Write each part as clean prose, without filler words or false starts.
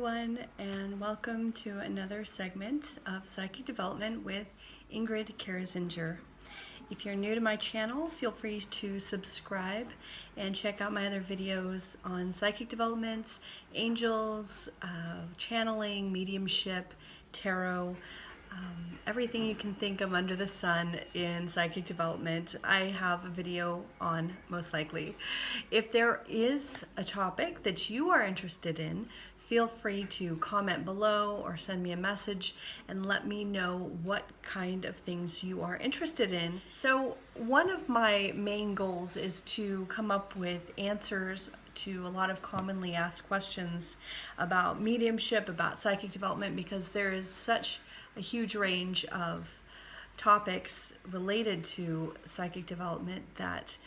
everyone, and welcome to another segment of Psychic Development with Ingrid Karazinger. If you're new to my channel, feel free to subscribe and check out my other videos on psychic development, angels, channeling, mediumship, tarot, everything you can think of under the sun in psychic development. I have a video on, most likely. If there is a topic that you are interested in, feel free to comment below or send me a message and let me know what kind of things you are interested in. So one of my main goals is to come up with answers to a lot of commonly asked questions about mediumship, about psychic development, because there is such a huge range of topics related to psychic development that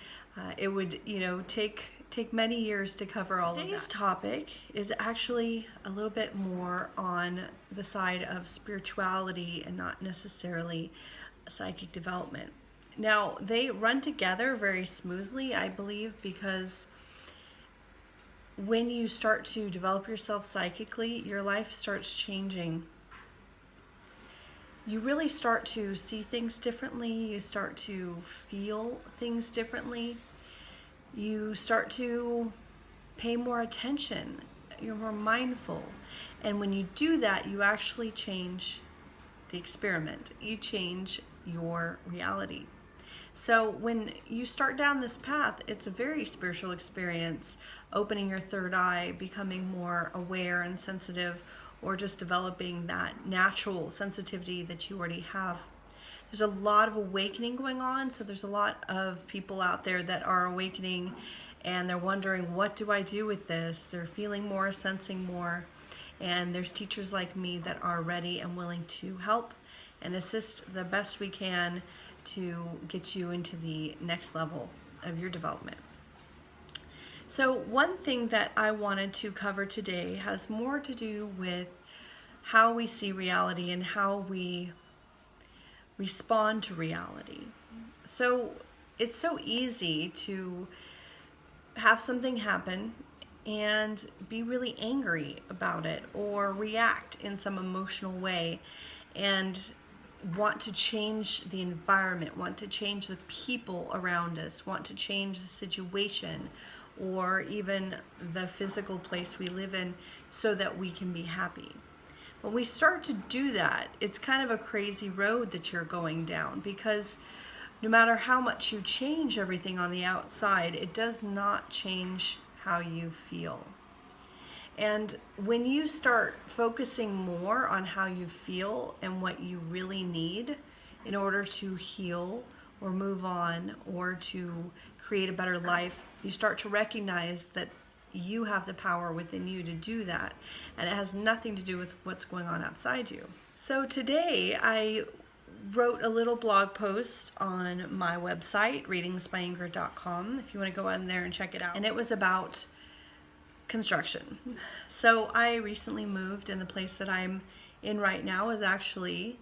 it would, take many years to cover all of that. Today's topic is actually a little bit more on the side of spirituality and not necessarily psychic development. Now, they run together very smoothly, I believe, because when you start to develop yourself psychically, your life starts changing. You really start to see things differently. You start to feel things differently. You start to pay more attention. You're more mindful. And when you do that, you actually change the experiment. You change your reality. So when you start down this path, it's a very spiritual experience, opening your third eye, becoming more aware and sensitive, or just developing that natural sensitivity that you already have. There's a lot of awakening going on, so there's a lot of people out there that are awakening and they're wondering, what do I do with this? They're feeling more, sensing more, and there's teachers like me that are ready and willing to help and assist the best we can to get you into the next level of your development. So one thing that I wanted to cover today has more to do with how we see reality and how we respond to reality. So it's so easy to have something happen and be really angry about it or react in some emotional way and want to change the environment, want to change the people around us, want to change the situation or even the physical place we live in so that we can be happy. When we start to do that, it's kind of a crazy road that you're going down, because no matter how much you change everything on the outside, it does not change how you feel. And when you start focusing more on how you feel and what you really need in order to heal or move on or to create a better life, you start to recognize that you have the power within you to do that, and it has nothing to do with what's going on outside you. So today I wrote a little blog post on my website, readingsbyingrid.com, if you want to go on there and check it out. And it was about construction. So I recently moved, and the place that I'm in right now is actually,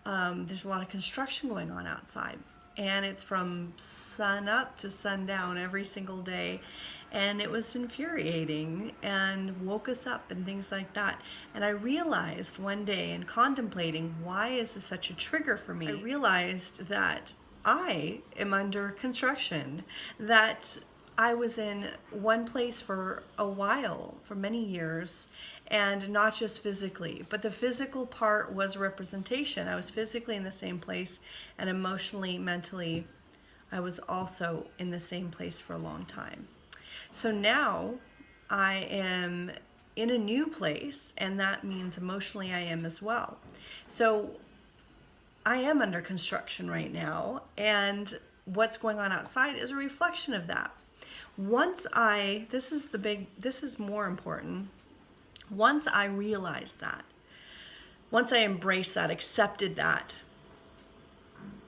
there's a lot of construction going on outside. And it's from sun up to sundown every single day. And it was infuriating and woke us up and things like that. And I realized one day, in contemplating, why is this such a trigger for me? I realized that I am under construction, that I was in one place for a while, for many years, and not just physically, but the physical part was representation. I was physically in the same place, and emotionally, mentally, I was also in the same place for a long time. So now I am in a new place, and that means emotionally I am as well. So I am under construction right now, and what's going on outside is a reflection of that. This is more important. Once I realized that, once I embraced that, accepted that,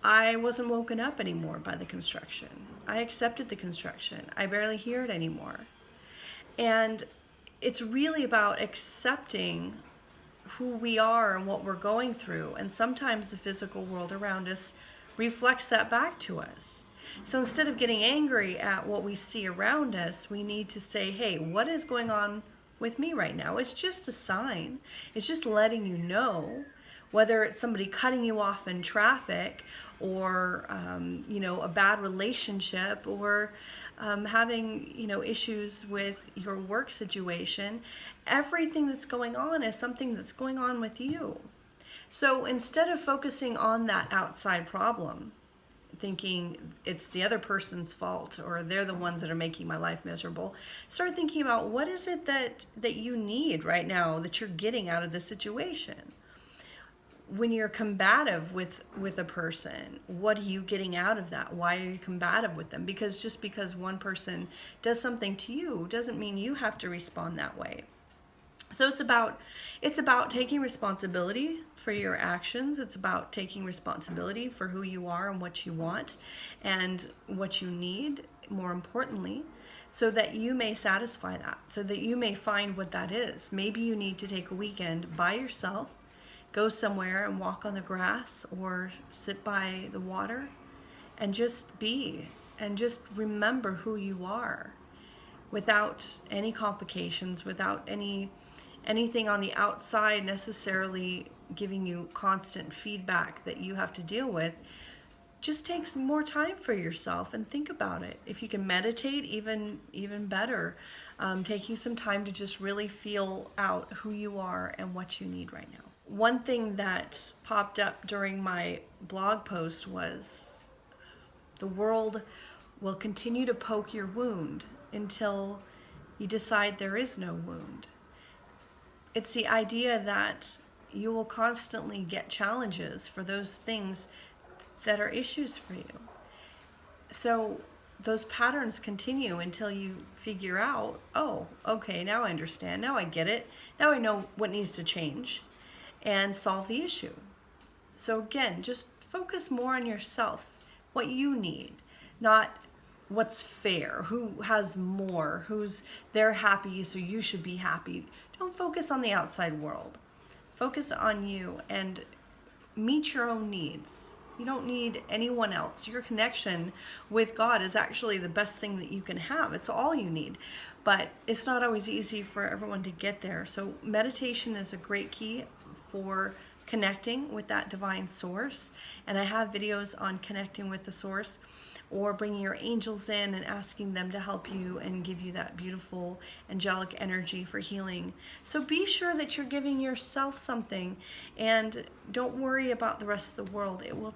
I wasn't woken up anymore by the construction. I accepted the construction. I barely hear it anymore. And it's really about accepting who we are and what we're going through. And sometimes the physical world around us reflects that back to us. So instead of getting angry at what we see around us, we need to say, hey, what is going on with me right now. It's just a sign. It's just letting you know, whether it's somebody cutting you off in traffic, or a bad relationship, or having issues with your work situation. Everything that's going on is something that's going on with you. So instead of focusing on that outside problem, thinking it's the other person's fault or they're the ones that are making my life miserable, start thinking about what is it that you need right now that you're getting out of the situation. When you're combative with a person, what are you getting out of that? Why are you combative with them? Because just because one person does something to you doesn't mean you have to respond that way. So it's about taking responsibility for your actions. It's about taking responsibility for who you are and what you want and what you need, more importantly, so that you may satisfy that, so that you may find what that is. Maybe you need to take a weekend by yourself, go somewhere and walk on the grass or sit by the water and just be, and just remember who you are without any complications, without anything on the outside necessarily giving you constant feedback that you have to deal with. Just take some more time for yourself and think about it. If you can meditate, even better. Taking some time to just really feel out who you are and what you need right now. One thing that popped up during my blog post was, the world will continue to poke your wound until you decide there is no wound. It's the idea that you will constantly get challenges for those things that are issues for you. So those patterns continue until you figure out, oh, okay, now I understand, now I get it, now I know what needs to change, and solve the issue. So again, just focus more on yourself, what you need, not what's fair, who has more, they're happy so you should be happy. Don't focus on the outside world. Focus on you and meet your own needs. You don't need anyone else. Your connection with God is actually the best thing that you can have. It's all you need. But it's not always easy for everyone to get there. So meditation is a great key for connecting with that divine source. And I have videos on connecting with the source, or bringing your angels in and asking them to help you and give you that beautiful angelic energy for healing. So be sure that you're giving yourself something, and don't worry about the rest of the world. It will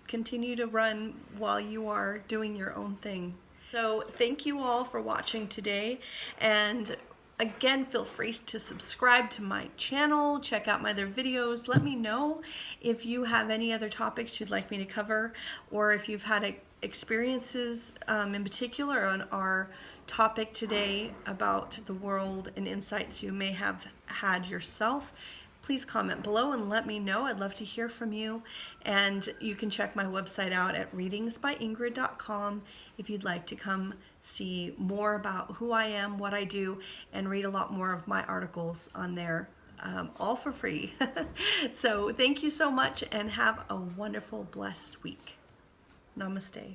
continue to run while you are doing your own thing. So thank you all for watching today, and again, feel free to subscribe to my channel, check out my other videos. Let me know if you have any other topics you'd like me to cover, or if you've had experiences in particular on our topic today about the world and insights you may have had yourself. Please comment below and let me know. I'd love to hear from you. And you can check my website out at readingsbyingrid.com if you'd like to come see more about who I am, what I do, and read a lot more of my articles on there, all for free. So thank you so much, and have a wonderful, blessed week. Namaste.